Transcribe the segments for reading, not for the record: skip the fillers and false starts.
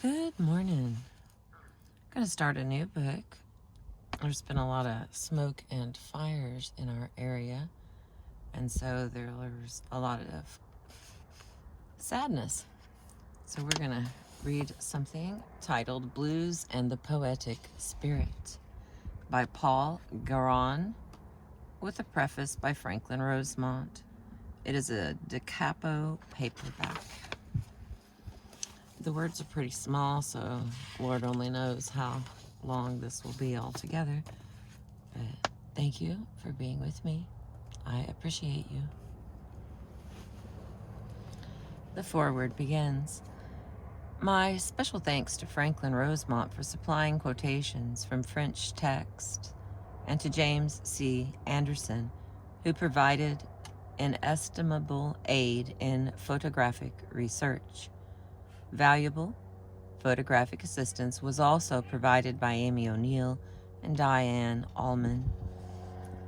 Good morning. I'm going to start a new book. There's been a lot of smoke and fires in our area, and so there's a lot of sadness. So we're going to read something titled Blues and the Poetic Spirit by Paul Garon, with a preface by Franklin Rosemont. It is a decapo paperback. The words are pretty small, so Lord only knows how long this will be altogether. But thank you for being with me. I appreciate you. The foreword begins. My special thanks to Franklin Rosemont for supplying quotations from French text, and to James C. Anderson, who provided inestimable aid in photographic research. Valuable photographic assistance was also provided by Amy O'Neill and Diane Allman.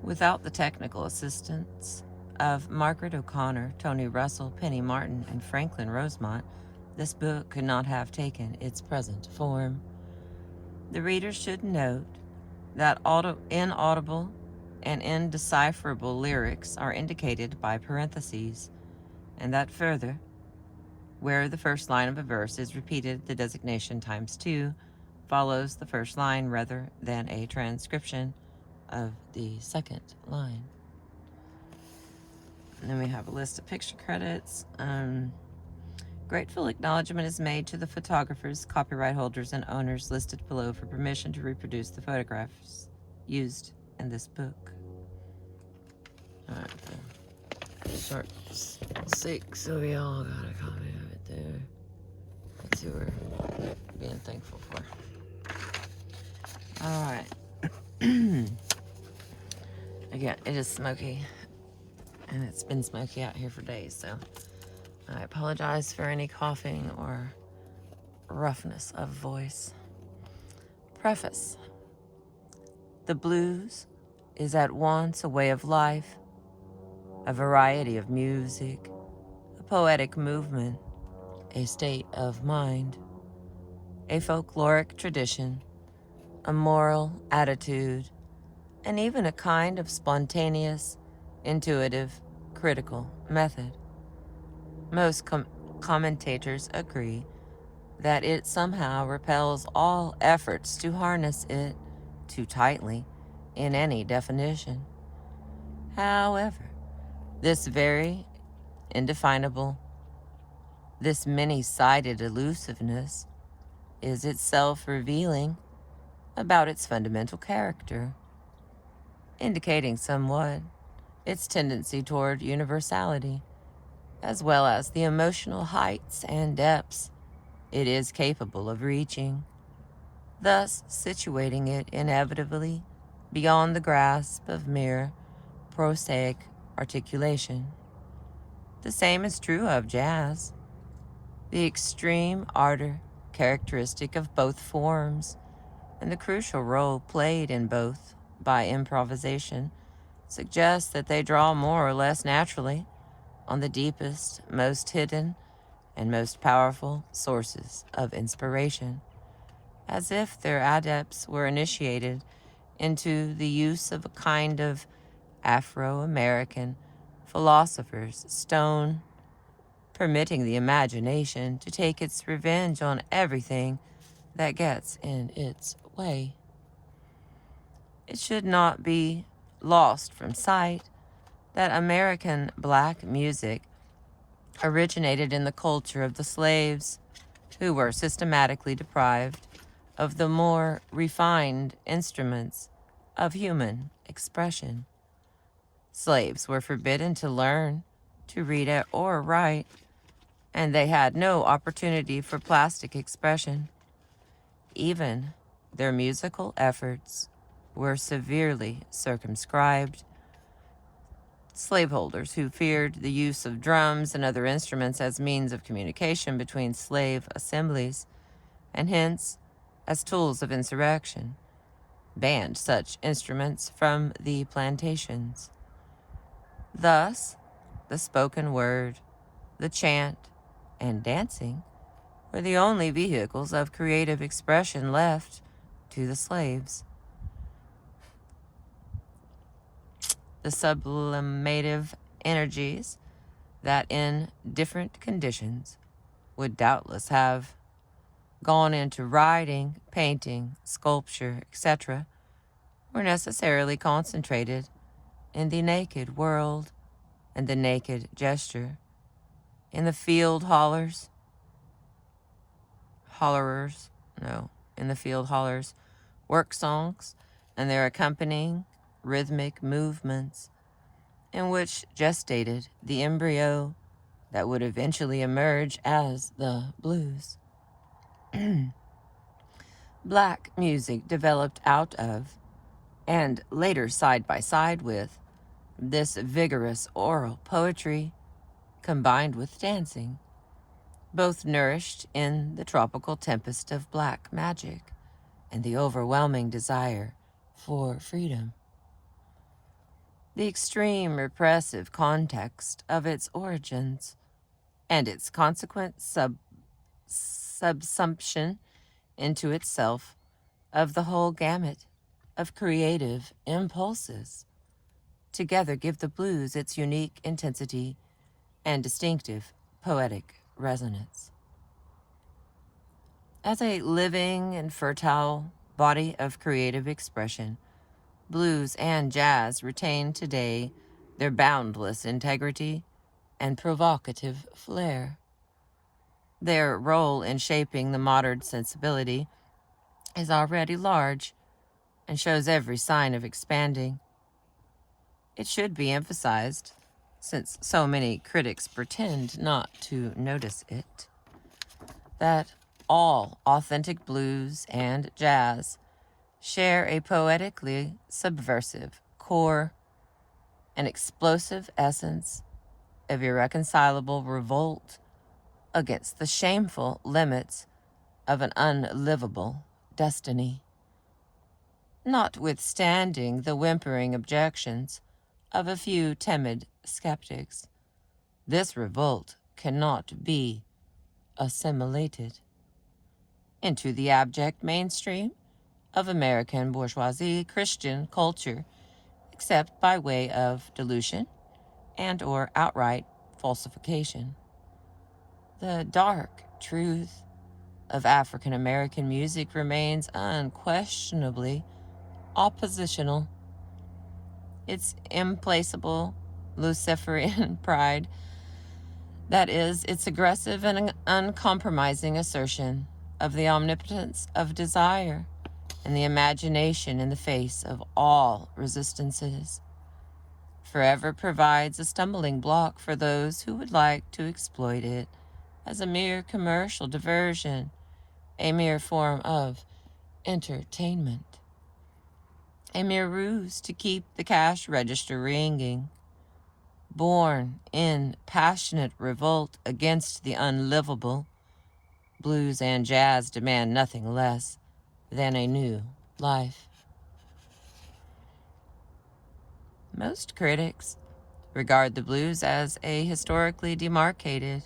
Without the technical assistance of Margaret O'Connor, Tony Russell, Penny Martin, and Franklin Rosemont, this book could not have taken its present form. The reader should note that inaudible and indecipherable lyrics are indicated by parentheses, and that further, where the first line of a verse is repeated, the designation ×2 follows the first line rather than a transcription of the second line. And then we have a list of picture credits. Grateful acknowledgement is made to the photographers, copyright holders, and owners listed below for permission to reproduce the photographs used in this book. All right, Short 6, so we all got a copy of it there. That's who we're being thankful for. All right. Again, it is smoky, and it's been smoky out here for days, so I apologize for any coughing or roughness of voice. Preface. The blues is at once a way of life, a variety of music, a poetic movement, a state of mind, a folkloric tradition, a moral attitude, and even a kind of spontaneous, intuitive, critical method. Most commentators agree that it somehow repels all efforts to harness it too tightly in any definition. However, this very indefinable, this many-sided elusiveness is itself revealing about its fundamental character, indicating somewhat its tendency toward universality, as well as the emotional heights and depths it is capable of reaching, thus situating it inevitably beyond the grasp of mere prosaic articulation. The same is true of jazz. The extreme ardor characteristic of both forms, and the crucial role played in both by improvisation, suggests that they draw more or less naturally on the deepest, most hidden, and most powerful sources of inspiration, as if their adepts were initiated into the use of a kind of Afro-American philosopher's stone, permitting the imagination to take its revenge on everything that gets in its way. It should not be lost from sight that American black music originated in the culture of the slaves, who were systematically deprived of the more refined instruments of human expression. Slaves were forbidden to learn to read or write, and they had no opportunity for plastic expression. Even their musical efforts were severely circumscribed. Slaveholders who feared the use of drums and other instruments as means of communication between slave assemblies, and hence as tools of insurrection, banned such instruments from the plantations. Thus, the spoken word, the chant, and dancing were the only vehicles of creative expression left to the slaves. The sublimative energies that in different conditions would doubtless have gone into writing, painting, sculpture, etc., were necessarily concentrated in the naked world and the naked gesture, in the field in the field hollers, work songs, and their accompanying rhythmic movements, in which gestated the embryo that would eventually emerge as the blues. Black music developed out of, and later side by side with, this vigorous oral poetry combined with dancing, both nourished in the tropical tempest of black magic and the overwhelming desire for freedom. The extreme repressive context of its origins and its consequent subsumption into itself of the whole gamut of creative impulses together give the blues its unique intensity and distinctive poetic resonance. As a living and fertile body of creative expression, blues and jazz retain today their boundless integrity and provocative flair. Their role in shaping the modern sensibility is already large and shows every sign of expanding. It should be emphasized, since so many critics pretend not to notice it, that all authentic blues and jazz share a poetically subversive core, an explosive essence of irreconcilable revolt against the shameful limits of an unlivable destiny. Notwithstanding the whimpering objections of a few timid skeptics, this revolt cannot be assimilated into the abject mainstream of American bourgeoisie Christian culture, except by way of dilution and or outright falsification. The dark truth of African American music remains unquestionably oppositional. Its implacable Luciferian pride, that is, its aggressive and uncompromising assertion of the omnipotence of desire and the imagination in the face of all resistances, forever provides a stumbling block for those who would like to exploit it as a mere commercial diversion, a mere form of entertainment, a mere ruse to keep the cash register ringing. Born in passionate revolt against the unlivable, blues and jazz demand nothing less than a new life. Most critics regard the blues as a historically demarcated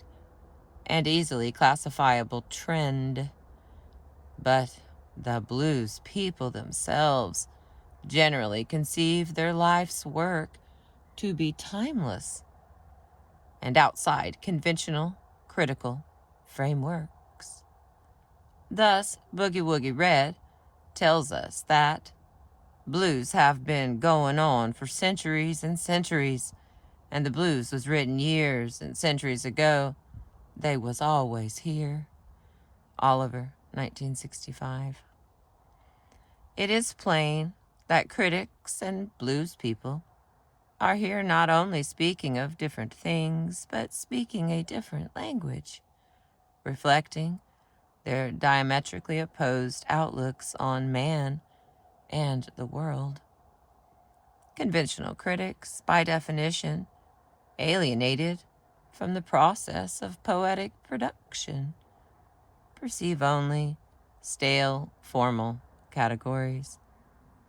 and easily classifiable trend, but the blues people themselves generally conceive their life's work to be timeless and outside conventional critical frameworks. Thus, Boogie Woogie Red tells us that blues have been going on for centuries and centuries, and the blues was written years and centuries ago. They was always here. Oliver, 1965. It is plain that critics and blues people are here not only speaking of different things, but speaking a different language, reflecting their diametrically opposed outlooks on man and the world. Conventional critics, by definition, alienated from the process of poetic production, perceive only stale, formal categories,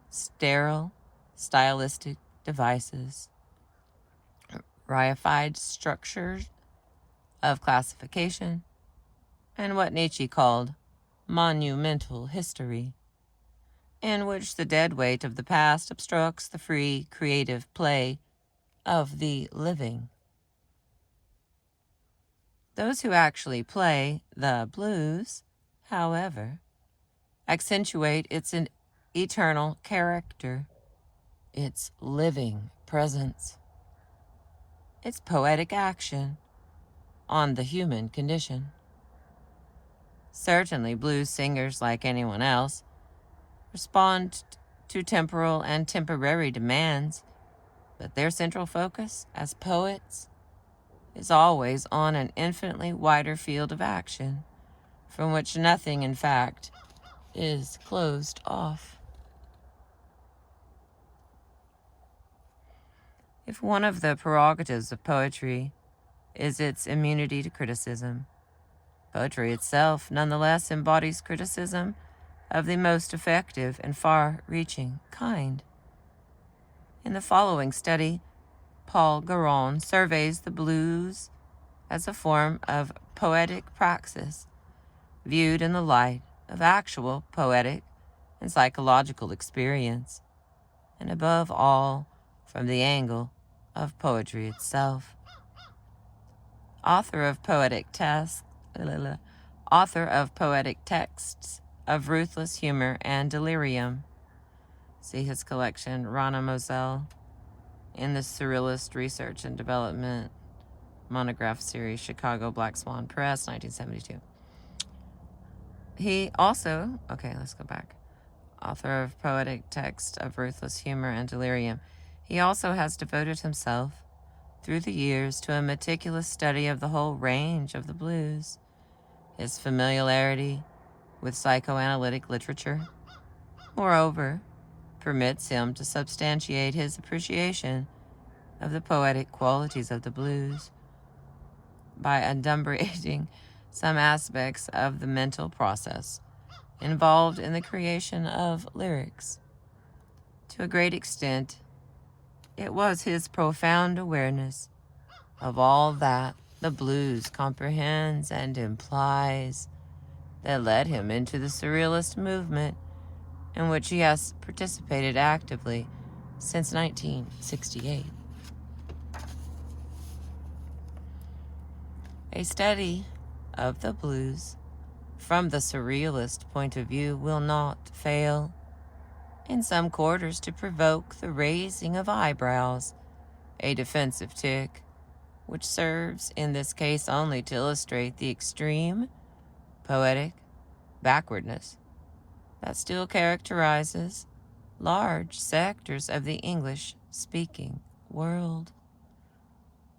sterile, stylistic devices, reified structures of classification, and what Nietzsche called monumental history, in which the dead weight of the past obstructs the free, creative play of the living. Those who actually play the blues, however, accentuate its eternal character, its living presence, its poetic action on the human condition. Certainly, blues singers, like anyone else, respond to temporal and temporary demands, but their central focus as poets is always on an infinitely wider field of action, from which nothing, in fact, is closed off. If one of the prerogatives of poetry is its immunity to criticism, poetry itself nonetheless embodies criticism of the most effective and far-reaching kind. In the following study, Paul Garon surveys the blues as a form of poetic praxis, viewed in the light of actual poetic and psychological experience, and above all, from the angle of poetry itself. Author of poetic texts of ruthless humor and delirium. See his collection, Rana Moselle, in the Surrealist Research and Development monograph series, Chicago Black Swan Press, 1972. He also, let's go back. Author of poetic text of ruthless humor and delirium. He also has devoted himself through the years to a meticulous study of the whole range of the blues. His familiarity with psychoanalytic literature, moreover, permits him to substantiate his appreciation of the poetic qualities of the blues by adumbrating some aspects of the mental process involved in the creation of lyrics. To a great extent, it was his profound awareness of all that the blues comprehends and implies that led him into the Surrealist movement, in which he has participated actively since 1968. A study of the blues from the Surrealist point of view will not fail, in some quarters, to provoke the raising of eyebrows, a defensive tic, which serves in this case only to illustrate the extreme poetic backwardness that still characterizes large sectors of the English-speaking world.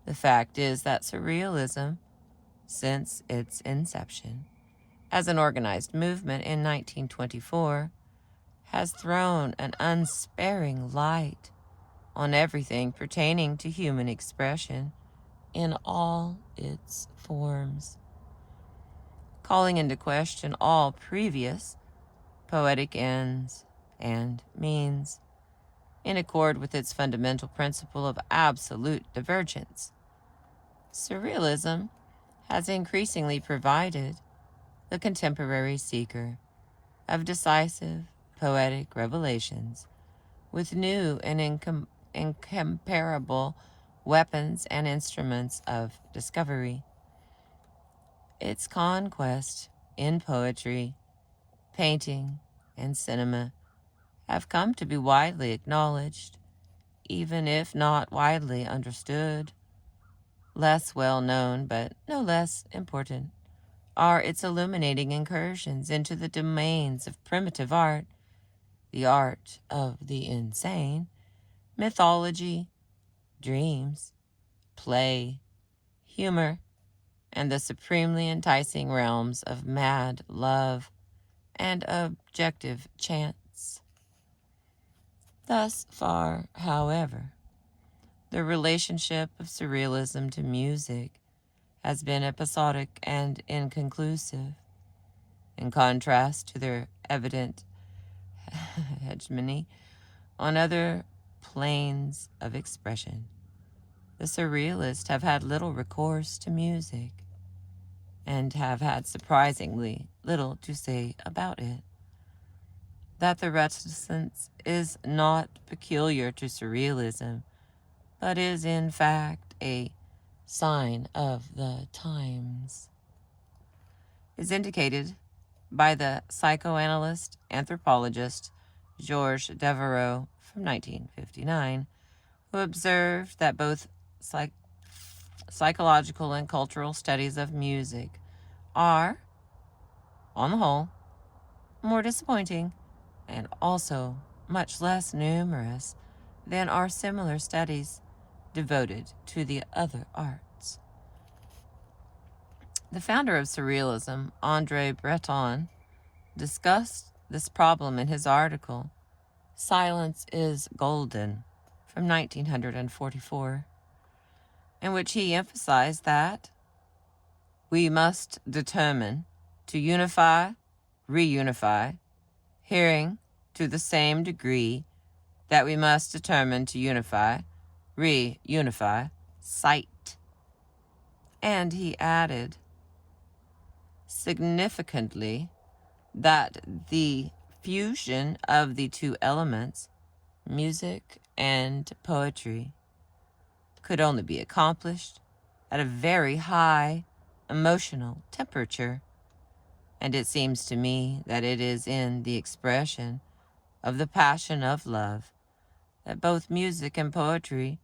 The fact is that Surrealism, since its inception as an organized movement in 1924, has thrown an unsparing light on everything pertaining to human expression in all its forms, calling into question all previous poetic ends and means, in accord with its fundamental principle of absolute divergence. Surrealism has increasingly provided the contemporary seeker of decisive poetic revelations with new and incomparable weapons and instruments of discovery. Its conquest in poetry, painting, and cinema have come to be widely acknowledged, even if not widely understood. Less well known, but no less important, are its illuminating incursions into the domains of primitive art, the art of the insane, mythology, dreams, play, humor, and the supremely enticing realms of mad love and objective chance. Thus far, however, the relationship of Surrealism to music has been episodic and inconclusive. In contrast to their evident hegemony on other planes of expression, the Surrealists have had little recourse to music. and have had surprisingly little to say about it. That the reticence is not peculiar to surrealism, but is in fact a sign of the times, is indicated by the psychoanalyst anthropologist Georges Devereux from 1959, who observed that both psychological and cultural studies of music are, on the whole, more disappointing and also much less numerous than are similar studies devoted to the other arts. The founder of Surrealism, André Breton, discussed this problem in his article, Silence is Golden, from 1944, in which he emphasized that we must determine to unify, reunify, hearing to the same degree that we must determine to unify, reunify, sight. And he added, significantly, that the fusion of the two elements, music and poetry, could only be accomplished at a very high emotional temperature, and it seems to me that it is in the expression of the passion of love that both music and poetry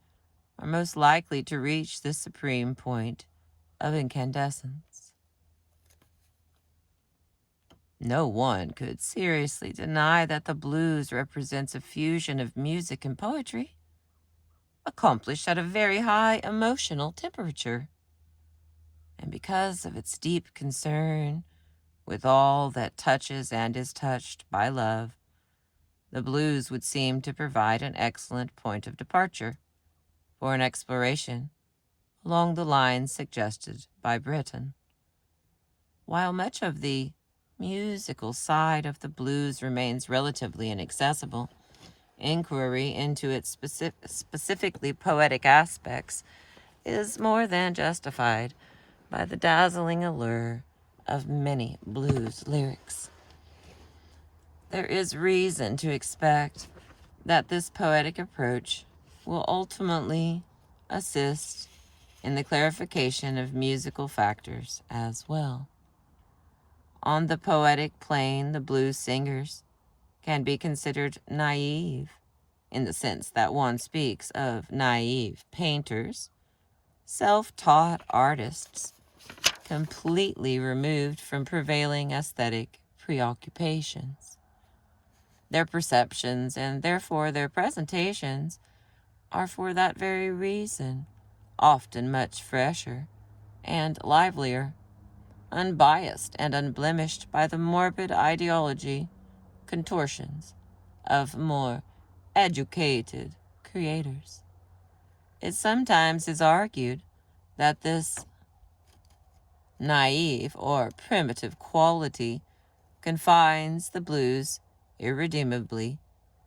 are most likely to reach the supreme point of incandescence. No one could seriously deny that the blues represents a fusion of music and poetry, accomplished at a very high emotional temperature. And because of its deep concern with all that touches and is touched by love, the blues would seem to provide an excellent point of departure for an exploration along the lines suggested by Breton. While much of the musical side of the blues remains relatively inaccessible, inquiry into its specifically poetic aspects is more than justified by the dazzling allure of many blues lyrics. There is reason to expect that this poetic approach will ultimately assist in the clarification of musical factors as well. On the poetic plane, the blues singers can be considered naive, in the sense that one speaks of naive painters, self-taught artists, completely removed from prevailing aesthetic preoccupations. Their perceptions, and therefore their presentations, are for that very reason often much fresher and livelier, unbiased and unblemished by the morbid ideology contortions of more educated creators. It sometimes is argued that this naive or primitive quality confines the blues irredeemably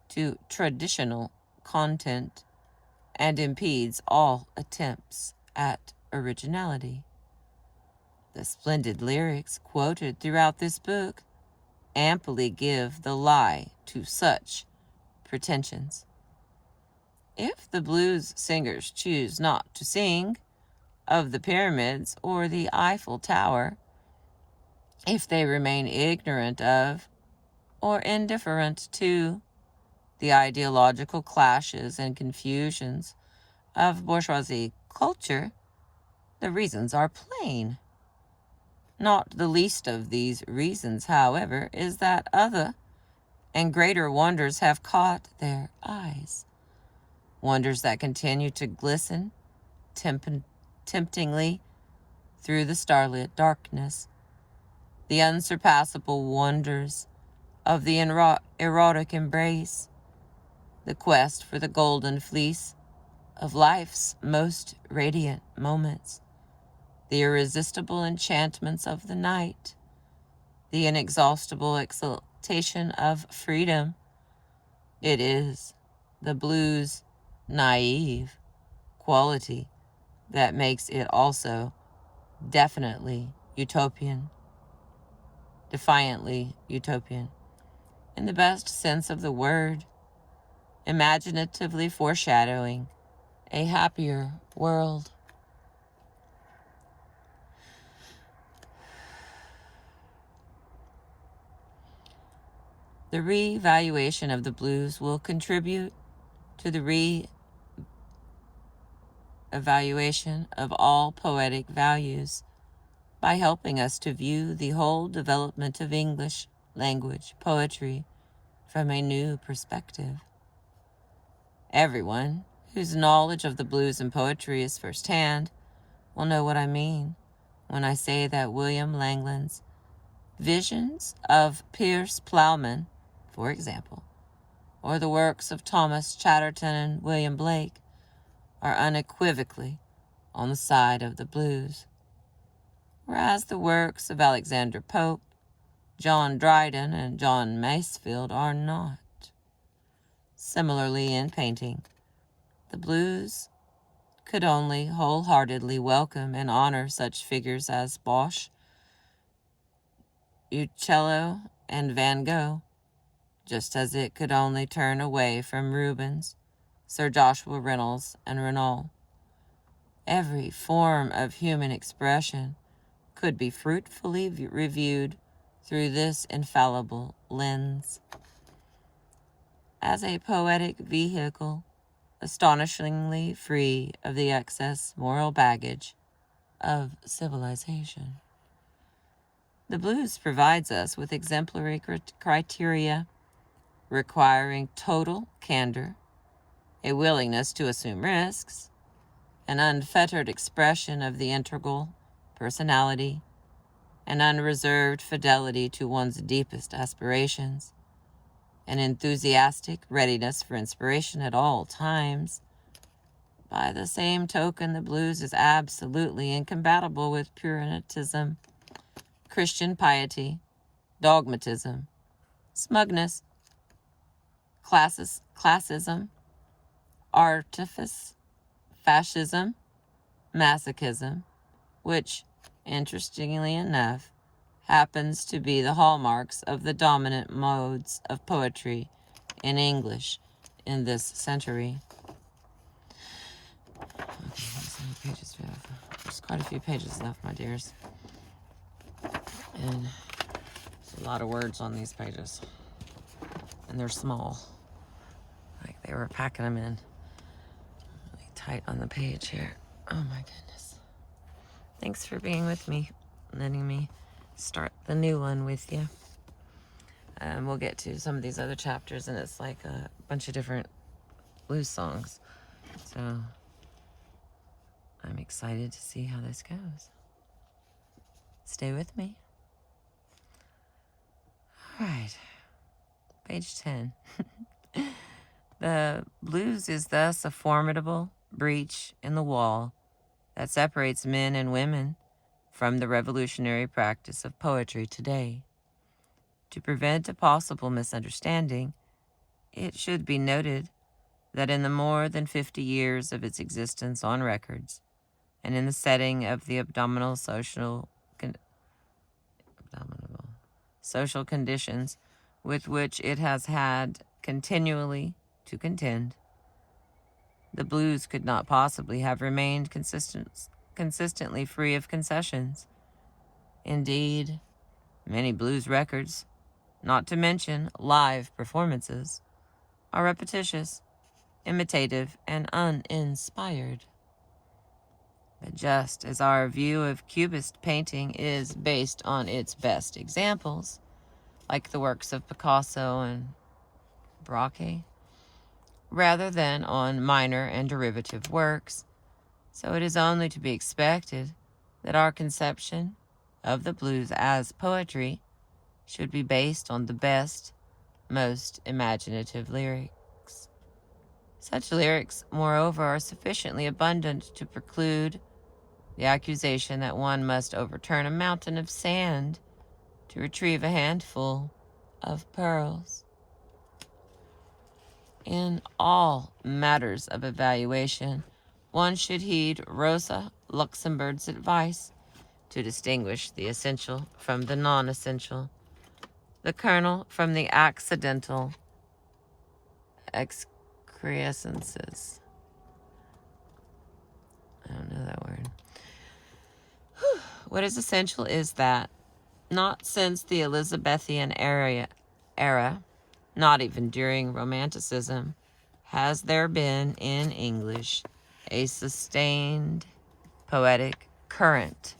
to traditional content and impedes all attempts at originality. The splendid lyrics quoted throughout this book amply give the lie to such pretensions. If the blues singers choose not to sing of the pyramids or the Eiffel Tower, if they remain ignorant of or indifferent to the ideological clashes and confusions of bourgeoisie culture, the reasons are plain. Not the least of these reasons, however, is that other and greater wonders have caught their eyes. Wonders that continue to glisten temptingly through the starlit darkness. The unsurpassable wonders of the erotic embrace, the quest for the golden fleece of life's most radiant moments, the irresistible enchantments of the night, the inexhaustible exultation of freedom. It is the blues' naive quality that makes it also definitely utopian, defiantly utopian, in the best sense of the word, imaginatively foreshadowing a happier world. The re-evaluation of the blues will contribute to the re-evaluation of all poetic values by helping us to view the whole development of English language poetry from a new perspective. Everyone whose knowledge of the blues and poetry is firsthand will know what I mean when I say that William Langland's visions of Pierce Plowman, for example, or the works of Thomas Chatterton and William Blake are unequivocally on the side of the blues, whereas the works of Alexander Pope, John Dryden, and John Masefield are not. Similarly, in painting, the blues could only wholeheartedly welcome and honor such figures as Bosch, Uccello, and Van Gogh, just as it could only turn away from Rubens, Sir Joshua Reynolds, and Renoir. Every form of human expression could be fruitfully reviewed through this infallible lens. As a poetic vehicle, astonishingly free of the excess moral baggage of civilization, the blues provides us with exemplary criteria requiring total candor, a willingness to assume risks, an unfettered expression of the integral personality, an unreserved fidelity to one's deepest aspirations, an enthusiastic readiness for inspiration at all times. By the same token, the blues is absolutely incompatible with Puritanism, Christian piety, dogmatism, smugness, classism, artifice, fascism, masochism, which, interestingly enough, happens to be the hallmarks of the dominant modes of poetry in English in this century. Okay, let's see how many pages we have. There's quite a few pages left, my dears. And there's a lot of words on these pages. And they're small. Like they were packing them in really tight on the page here. Oh my goodness. Thanks for being with me, letting me start the new one with you. We'll get to some of these other chapters, and it's like a bunch of different blues songs. So I'm excited to see how this goes. Stay with me. All right, page 10. The blues is thus a formidable breach in the wall that separates men and women from the revolutionary practice of poetry today. To prevent a possible misunderstanding, it should be noted that in the more than 50 years of its existence on records, and in the setting of the abdominal social conditions with which it has had continually to contend, the blues could not possibly have remained consistently free of concessions. Indeed, many blues records, not to mention live performances, are repetitious, imitative, and uninspired. But just as our view of Cubist painting is based on its best examples, like the works of Picasso and Braque, rather than on minor and derivative works, so it is only to be expected that our conception of the blues as poetry should be based on the best, most imaginative lyrics. Such lyrics, moreover, are sufficiently abundant to preclude the accusation that one must overturn a mountain of sand to retrieve a handful of pearls. In all matters of evaluation, one should heed Rosa Luxemburg's advice to distinguish the essential from the non-essential, the kernel from the accidental excrescences. I don't know that word. What is essential is that, not since the Elizabethan era, not even during Romanticism, has there been in English a sustained poetic current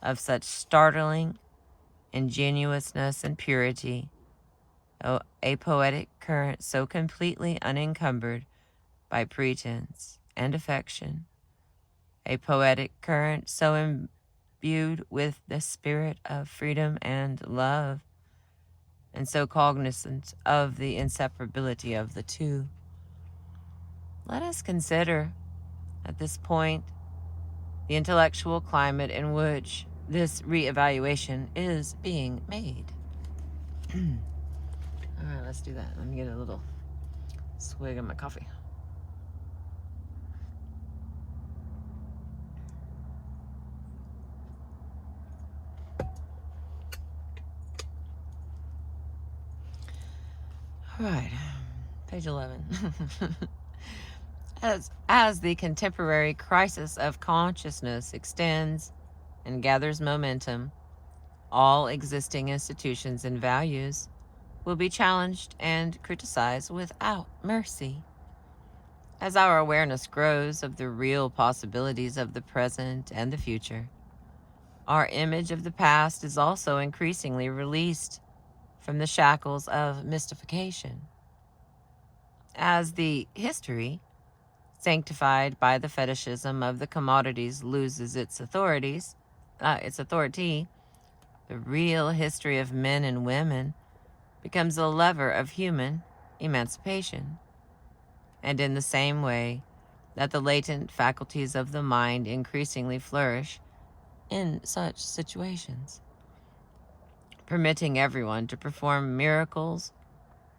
of such startling ingenuousness and purity, a poetic current so completely unencumbered by pretense and affection, a poetic current so imbued with the spirit of freedom and love, and so cognizant of the inseparability of the two. Let us consider, at this point, the intellectual climate in which this reevaluation is being made. All right, let's do that. Let me get a little swig of my coffee. All right, page 11. As the contemporary crisis of consciousness extends and gathers momentum, all existing institutions and values will be challenged and criticized without mercy. As our awareness grows of the real possibilities of the present and the future, our image of the past is also increasingly released from the shackles of mystification. As the history, sanctified by the fetishism of the commodities, loses its authority, the real history of men and women becomes a lever of human emancipation. And in the same way that the latent faculties of the mind increasingly flourish in such situations, permitting everyone to perform miracles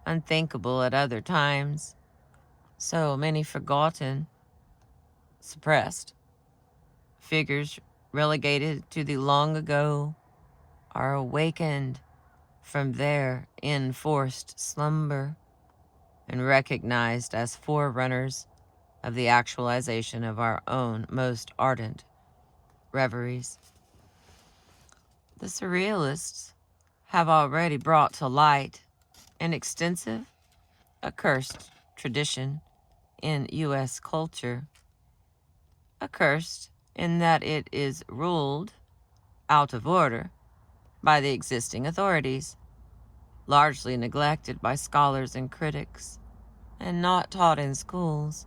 unthinkable at other times, so many forgotten, suppressed figures relegated to the long ago are awakened from their enforced slumber and recognized as forerunners of the actualization of our own most ardent reveries. The surrealists have already brought to light an extensive, accursed tradition in U.S. culture, accursed in that it is ruled out of order by the existing authorities, largely neglected by scholars and critics, and not taught in schools,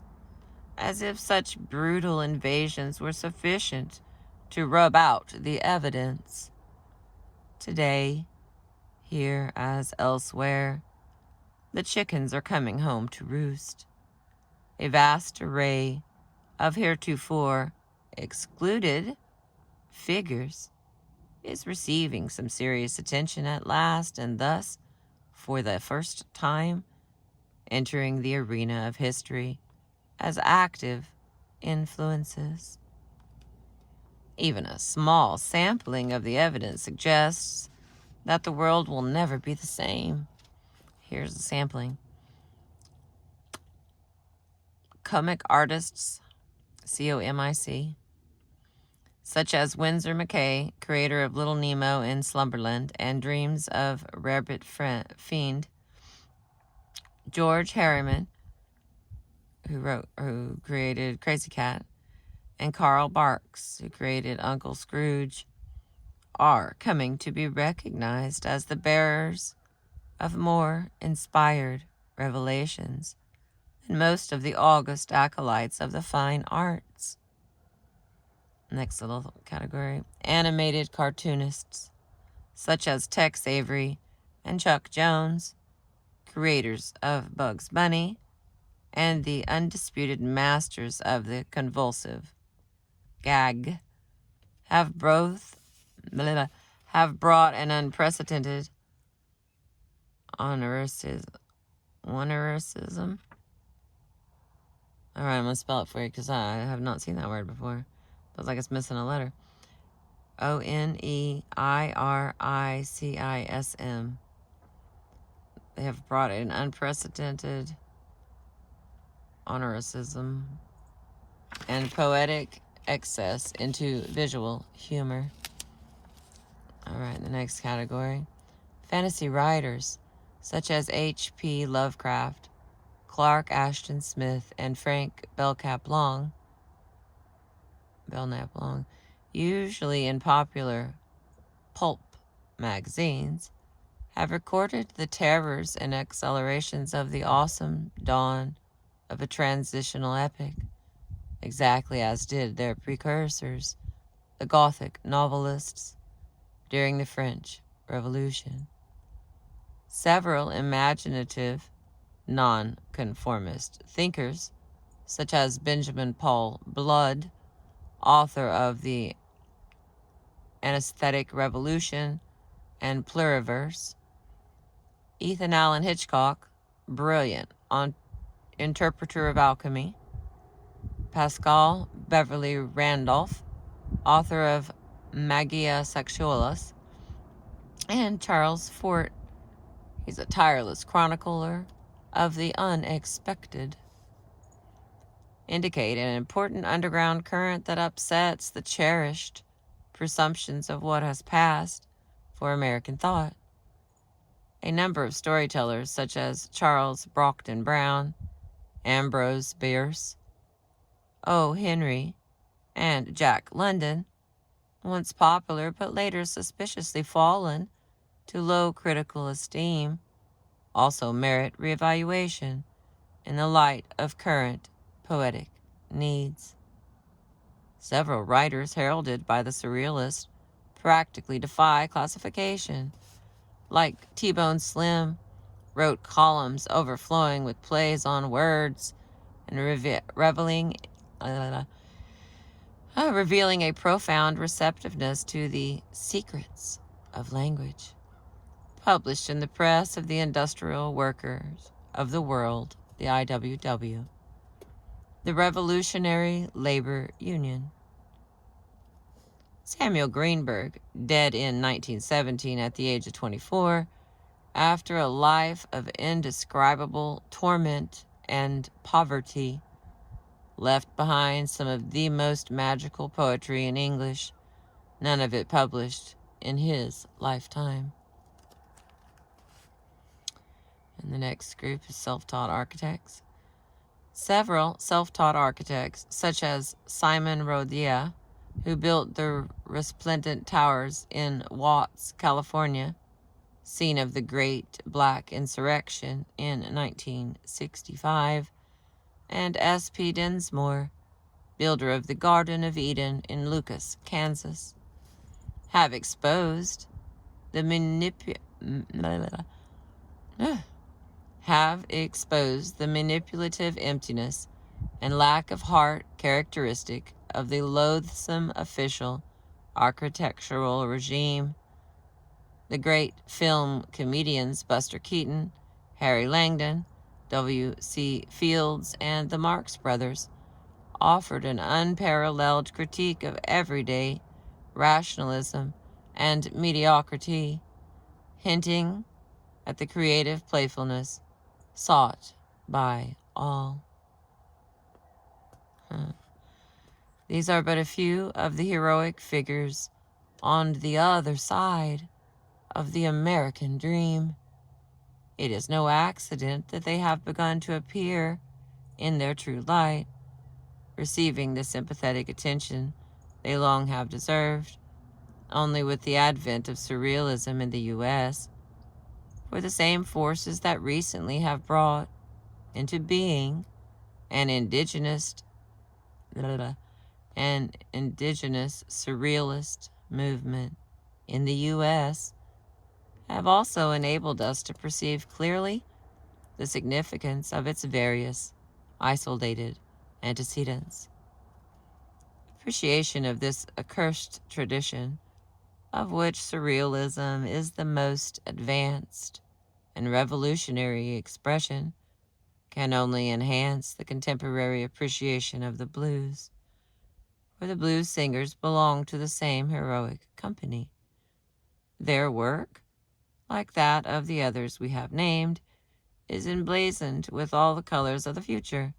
as if such brutal invasions were sufficient to rub out the evidence. Today, here as elsewhere, the chickens are coming home to roost. A vast array of heretofore excluded figures is receiving some serious attention at last, and thus, for the first time, entering the arena of history as active influences. Even a small sampling of the evidence suggests that the world will never be the same. Here's the sampling. Comic artists, COMIC, such as Winsor McCay, creator of Little Nemo in Slumberland and Dreams of Rabbit Fiend, George Harriman, who created Crazy Cat, and Carl Barks, who created Uncle Scrooge, are coming to be recognized as the bearers of more inspired revelations than most of the august acolytes of the fine arts. Next little category, animated cartoonists, such as Tex Avery and Chuck Jones, creators of Bugs Bunny, and the undisputed masters of the convulsive gag, have brought an unprecedented oniricism. All right, I'm going to spell it for you because I have not seen that word before. Feels like it's missing a letter. Onerirism. They have brought an unprecedented honoricism and poetic excess into visual humor. All right, the next category. Fantasy writers such as H.P. Lovecraft, Clark Ashton Smith, and Frank Belknap Long, usually in popular pulp magazines, have recorded the terrors and accelerations of the awesome dawn of a transitional epic, exactly as did their precursors, the Gothic novelists, during the French Revolution. Several imaginative, nonconformist thinkers, such as Benjamin Paul Blood, author of the Anesthetic Revolution and Pluriverse, Ethan Allen Hitchcock, brilliant interpreter of alchemy, Pascal Beverly Randolph, author of Magia Sexualis, and Charles Fort, he's a tireless chronicler of the unexpected, indicate an important underground current that upsets the cherished presumptions of what has passed for American thought. A number of storytellers, such as Charles Brockden Brown, Ambrose Bierce, O. Henry, and Jack London, once popular but later suspiciously fallen to low critical esteem, also merit reevaluation in the light of current poetic needs. Several writers heralded by the Surrealists practically defy classification, like T-Bone Slim, wrote columns overflowing with plays on words and revealing a profound receptiveness to the secrets of language, published in the press of the Industrial Workers of the World, the IWW, the Revolutionary Labor Union. Samuel Greenberg, dead in 1917 at the age of 24, after a life of indescribable torment and poverty, left behind some of the most magical poetry in English, none of it published in his lifetime. And the next group is self-taught architects. Several self-taught architects, such as Simon Rodier, who built the resplendent towers in Watts, California, scene of the Great Black Insurrection in 1965, and S.P. Dinsmore, builder of the Garden of Eden in Lucas, Kansas, have exposed the manipulative emptiness and lack of heart characteristic of the loathsome official architectural regime. The great film comedians Buster Keaton, Harry Langdon, W.C. Fields, and the Marx Brothers offered an unparalleled critique of everyday rationalism and mediocrity, hinting at the creative playfulness sought by all. These are but a few of the heroic figures on the other side of the American dream. It is no accident that they have begun to appear in their true light, receiving the sympathetic attention they long have deserved, only with the advent of surrealism in the U.S., for the same forces that recently have brought into being an indigenous surrealist movement in the U.S. have also enabled us to perceive clearly the significance of its various isolated antecedents. Appreciation of this accursed tradition, of which surrealism is the most advanced and revolutionary expression, can only enhance the contemporary appreciation of the blues, where the blues singers belong to the same heroic company. Their work, like that of the others we have named, is emblazoned with all the colors of the future.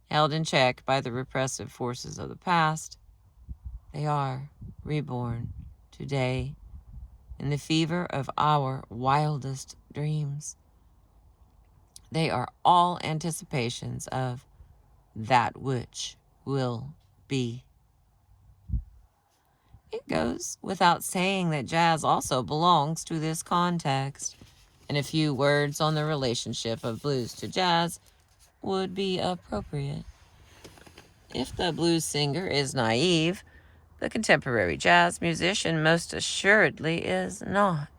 Held in check by the repressive forces of the past, they are reborn today in the fever of our wildest dreams. They are all anticipations of that which will be. It goes without saying that jazz also belongs to this context, and a few words on the relationship of blues to jazz would be appropriate. If the blues singer is naive, the contemporary jazz musician most assuredly is not.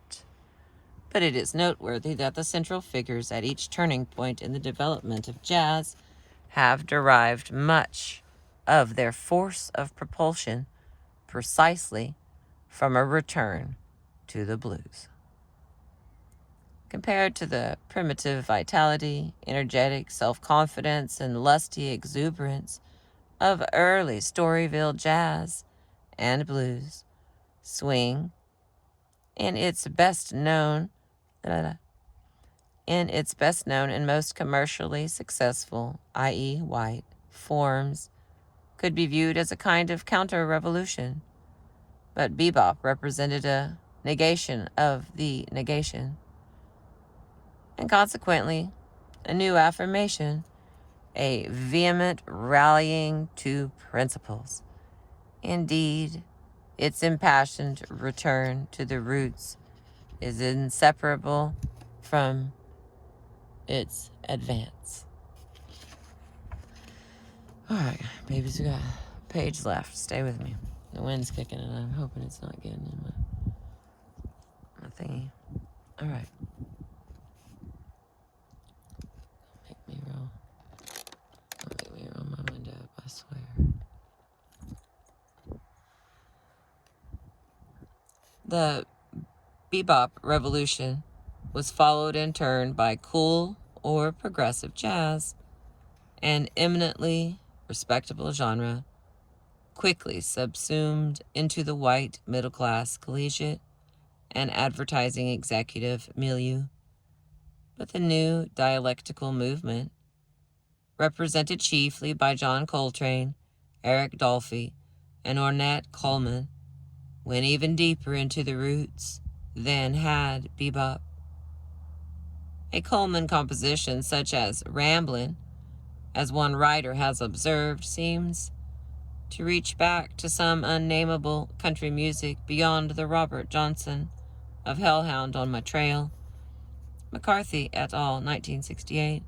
But it is noteworthy that the central figures at each turning point in the development of jazz have derived much of their force of propulsion precisely from a return to the blues. Compared to the primitive vitality, energetic self-confidence, and lusty exuberance of early Storyville jazz and blues, swing, in its best known and most commercially successful, i.e. white, forms, could be viewed as a kind of counter-revolution. But bebop represented a negation of the negation, and consequently, a new affirmation, a vehement rallying to principles. Indeed, its impassioned return to the roots is inseparable from its advance. All right, babies, we got a page left. Stay with me. The wind's kicking and I'm hoping it's not getting in my thingy. All right. Make me roll. Don't make me roll my window up, I swear. The bebop revolution was followed in turn by cool or progressive jazz, an eminently respectable genre, quickly subsumed into the white middle-class collegiate and advertising executive milieu. But the new dialectical movement, represented chiefly by John Coltrane, Eric Dolphy, and Ornette Coleman, went even deeper into the roots than had bebop. A Coleman composition such as Ramblin', as one writer has observed, seems to reach back to some unnameable country music beyond the Robert Johnson of Hellhound on My Trail, McCarthy et al., 1968.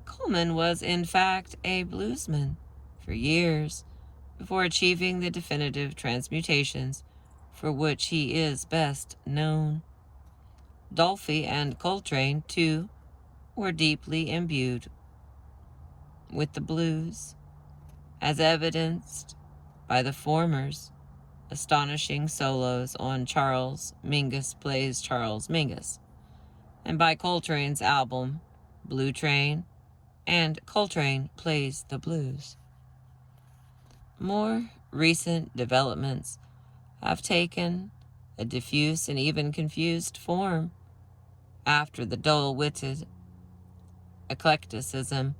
Coleman was in fact a bluesman for years before achieving the definitive transmutations for which he is best known. Dolphy and Coltrane, too, were deeply imbued with the blues, as evidenced by the former's astonishing solos on Charles Mingus Plays Charles Mingus, and by Coltrane's album Blue Train and Coltrane Plays the Blues. More recent developments have taken a diffuse and even confused form after the dull-witted eclecticism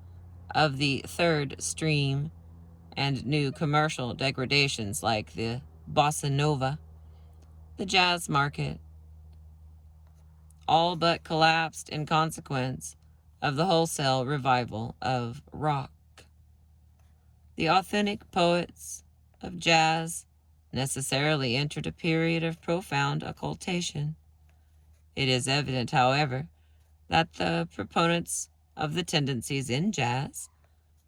of the third stream and new commercial degradations like the bossa nova. The jazz market all but collapsed in consequence of the wholesale revival of rock. The authentic poets of jazz necessarily entered a period of profound occultation. It is evident, however, that the proponents of the tendencies in jazz,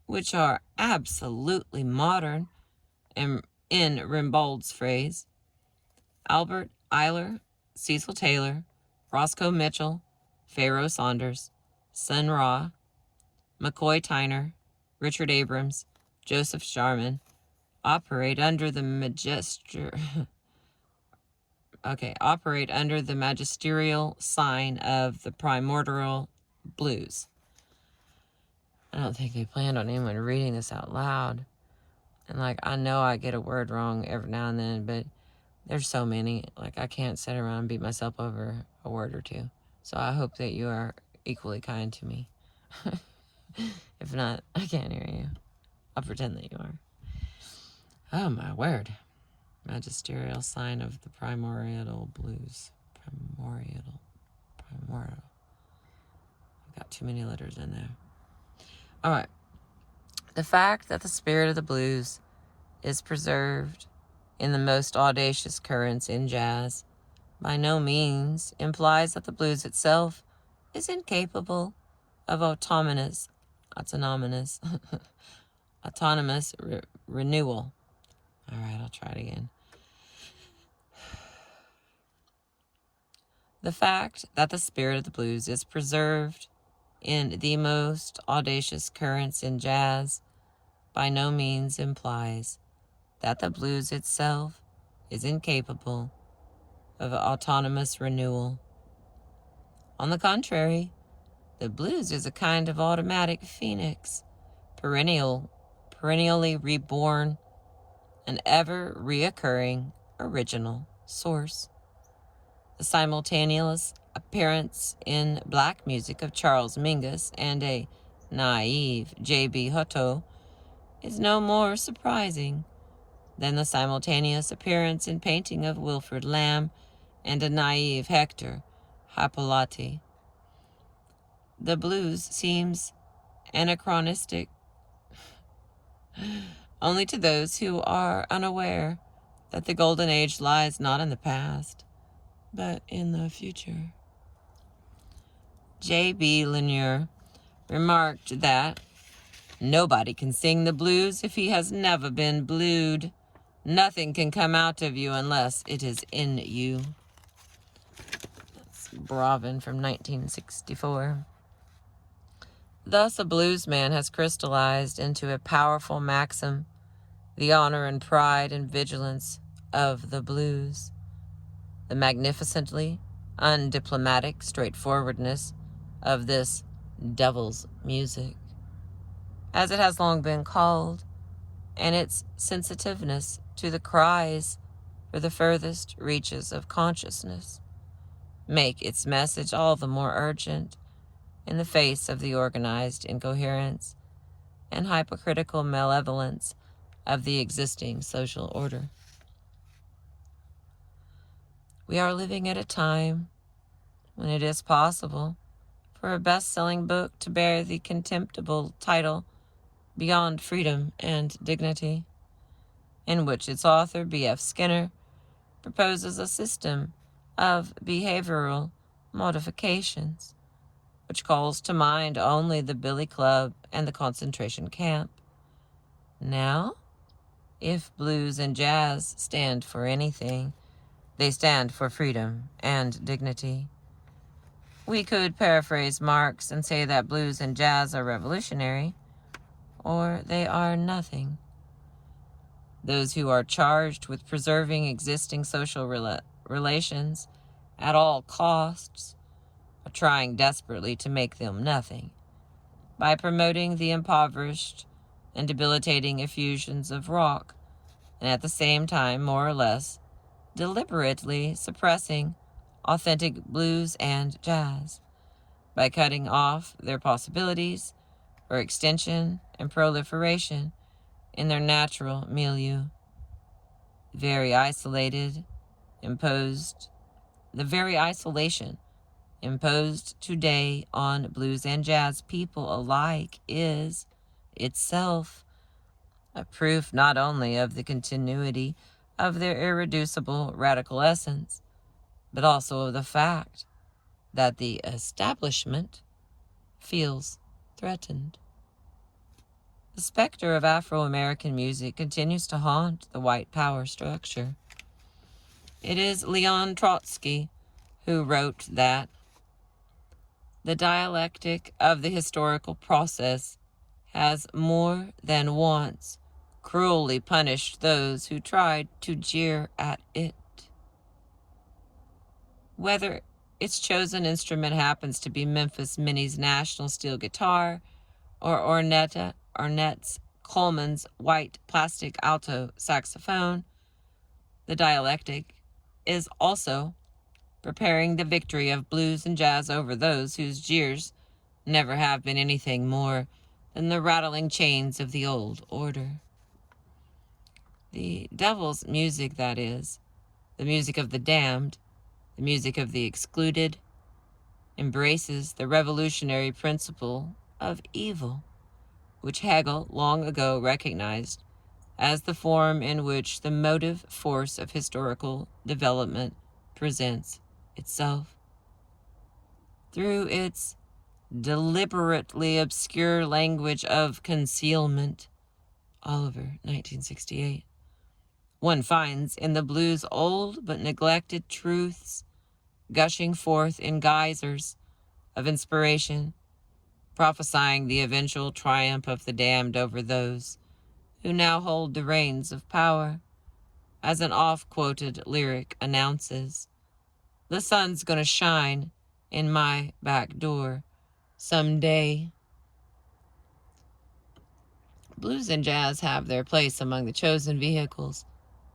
which are absolutely modern, in Rimbaud's phrase, Albert Ayler, Cecil Taylor, Roscoe Mitchell, Pharaoh Saunders, Sun Ra, McCoy Tyner, Richard Abrams, Joseph Sharman, operate under the magisterial sign of the primordial blues. I don't think they planned on anyone reading this out loud. And, like, I know I get a word wrong every now and then, but there's so many. Like, I can't sit around and beat myself over a word or two. So I hope that you are equally kind to me. If not, I can't hear you. I'll pretend that you are. Oh, my word. Magisterial sign of the primordial blues. Primordial. I've got too many letters in there. All right. The fact that the spirit of the blues is preserved in the most audacious currents in jazz by no means implies that the blues itself is incapable of autonomous renewal. All right, I'll try it again. The fact that the spirit of the blues is preserved in the most audacious currents in jazz by no means implies that the blues itself is incapable of autonomous renewal. On the contrary, the blues is a kind of automatic phoenix, perennially reborn, an ever reoccurring original source. The simultaneous appearance in black music of Charles Mingus and a naive J.B. Hutto is no more surprising than the simultaneous appearance in painting of Wilfrid Lamb and a naive Hector Haipolati. The blues seems anachronistic only to those who are unaware that the golden age lies not in the past, but in the future. J.B. Lanier remarked that nobody can sing the blues if he has never been blued. Nothing can come out of you unless it is in you. That's Bravin from 1964. Thus, a blues man has crystallized into a powerful maxim the honor and pride and vigilance of the blues, the magnificently undiplomatic straightforwardness of this devil's music, as it has long been called, and its sensitiveness to the cries for the furthest reaches of consciousness make its message all the more urgent in the face of the organized incoherence and hypocritical malevolence of the existing social order. We are living at a time when it is possible for a best-selling book to bear the contemptible title Beyond Freedom and Dignity, in which its author, B.F. Skinner, proposes a system of behavioral modifications, which calls to mind only the billy club and the concentration camp. Now, if blues and jazz stand for anything, they stand for freedom and dignity. We could paraphrase Marx and say that blues and jazz are revolutionary, or they are nothing. Those who are charged with preserving existing social relations at all costs are trying desperately to make them nothing by promoting the impoverished and debilitating effusions of rock, and at the same time, more or less, deliberately suppressing authentic blues and jazz by cutting off their possibilities for extension and proliferation in their natural milieu. The very isolation imposed today on blues and jazz people alike is itself a proof not only of the continuity of their irreducible radical essence, but also of the fact that the establishment feels threatened. The specter of Afro-American music continues to haunt the white power structure. It is Leon Trotsky who wrote that the dialectic of the historical process has more than once cruelly punished those who tried to jeer at it. Whether its chosen instrument happens to be Memphis Minnie's national steel guitar or Ornette's Coleman's white plastic alto saxophone, the dialectic is also preparing the victory of blues and jazz over those whose jeers never have been anything more than the rattling chains of the old order. The devil's music, that is, the music of the damned, the music of the excluded, embraces the revolutionary principle of evil, which Hegel long ago recognized as the form in which the motive force of historical development presents itself. Through its deliberately obscure language of concealment, Oliver, 1968, one finds in the blues old but neglected truths gushing forth in geysers of inspiration, prophesying the eventual triumph of the damned over those who now hold the reins of power. As an oft-quoted lyric announces, "The sun's gonna shine in my back door someday." Blues and jazz have their place among the chosen vehicles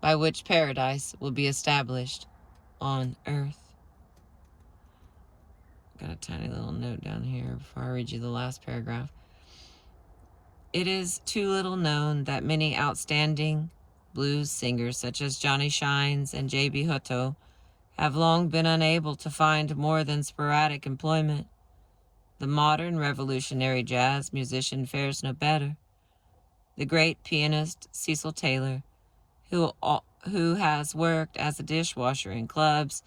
by which paradise will be established on earth. Got a tiny little note down here before I read you the last paragraph. It is too little known that many outstanding blues singers such as Johnny Shines and J.B. Hutto have long been unable to find more than sporadic employment. The modern revolutionary jazz musician fares no better. The great pianist Cecil Taylor, who has worked as a dishwasher in clubs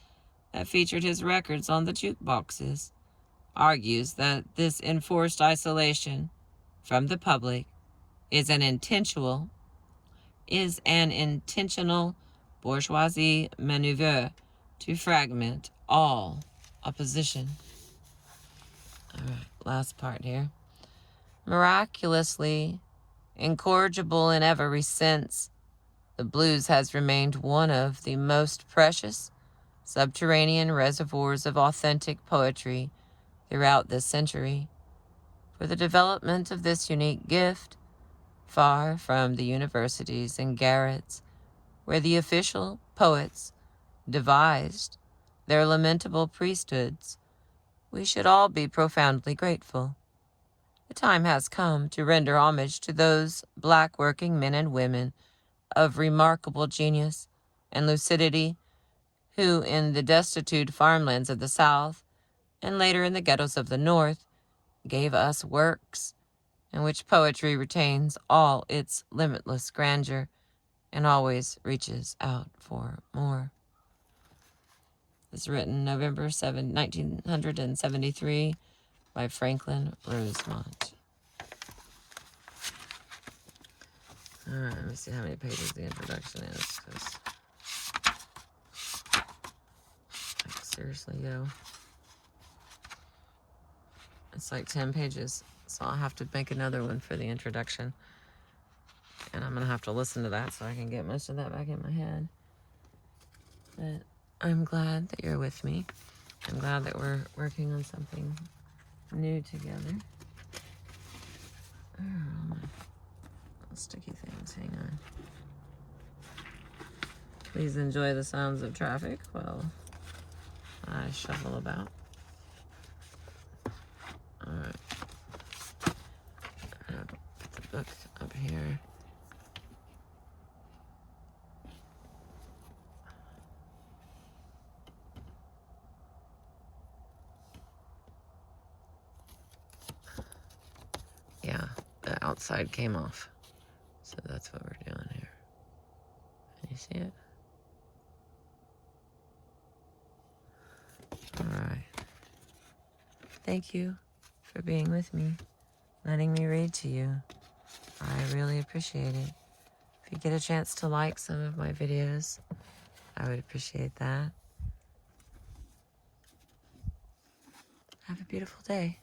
that featured his records on the jukeboxes, argues that this enforced isolation from the public is an intentional bourgeoisie maneuver to fragment all opposition. All right, last part here. Miraculously incorrigible in every sense, the blues has remained one of the most precious subterranean reservoirs of authentic poetry throughout this century. For the development of this unique gift, far from the universities and garrets where the official poets devised their lamentable priesthoods, we should all be profoundly grateful. The time has come to render homage to those black working men and women of remarkable genius and lucidity who, in the destitute farmlands of the South and later in the ghettos of the North, gave us works in which poetry retains all its limitless grandeur and always reaches out for more. It's written November 7, 1973 by Franklin Rosemont. All right, let me see how many pages the introduction is, because, like, seriously, yo. It's like 10 pages, so I'll have to make another one for the introduction. And I'm going to have to listen to that so I can get most of that back in my head. But I'm glad that you're with me. I'm glad that we're working on something new together. Oh, my little sticky things, hang on. Please enjoy the sounds of traffic while I shuffle about. Alright. I'll put the book up here. Yeah, the outside came off. So that's what we're doing here. Can you see it? Alright. Thank you for being with me, letting me read to you. I really appreciate it. If you get a chance to like some of my videos, I would appreciate that. Have a beautiful day.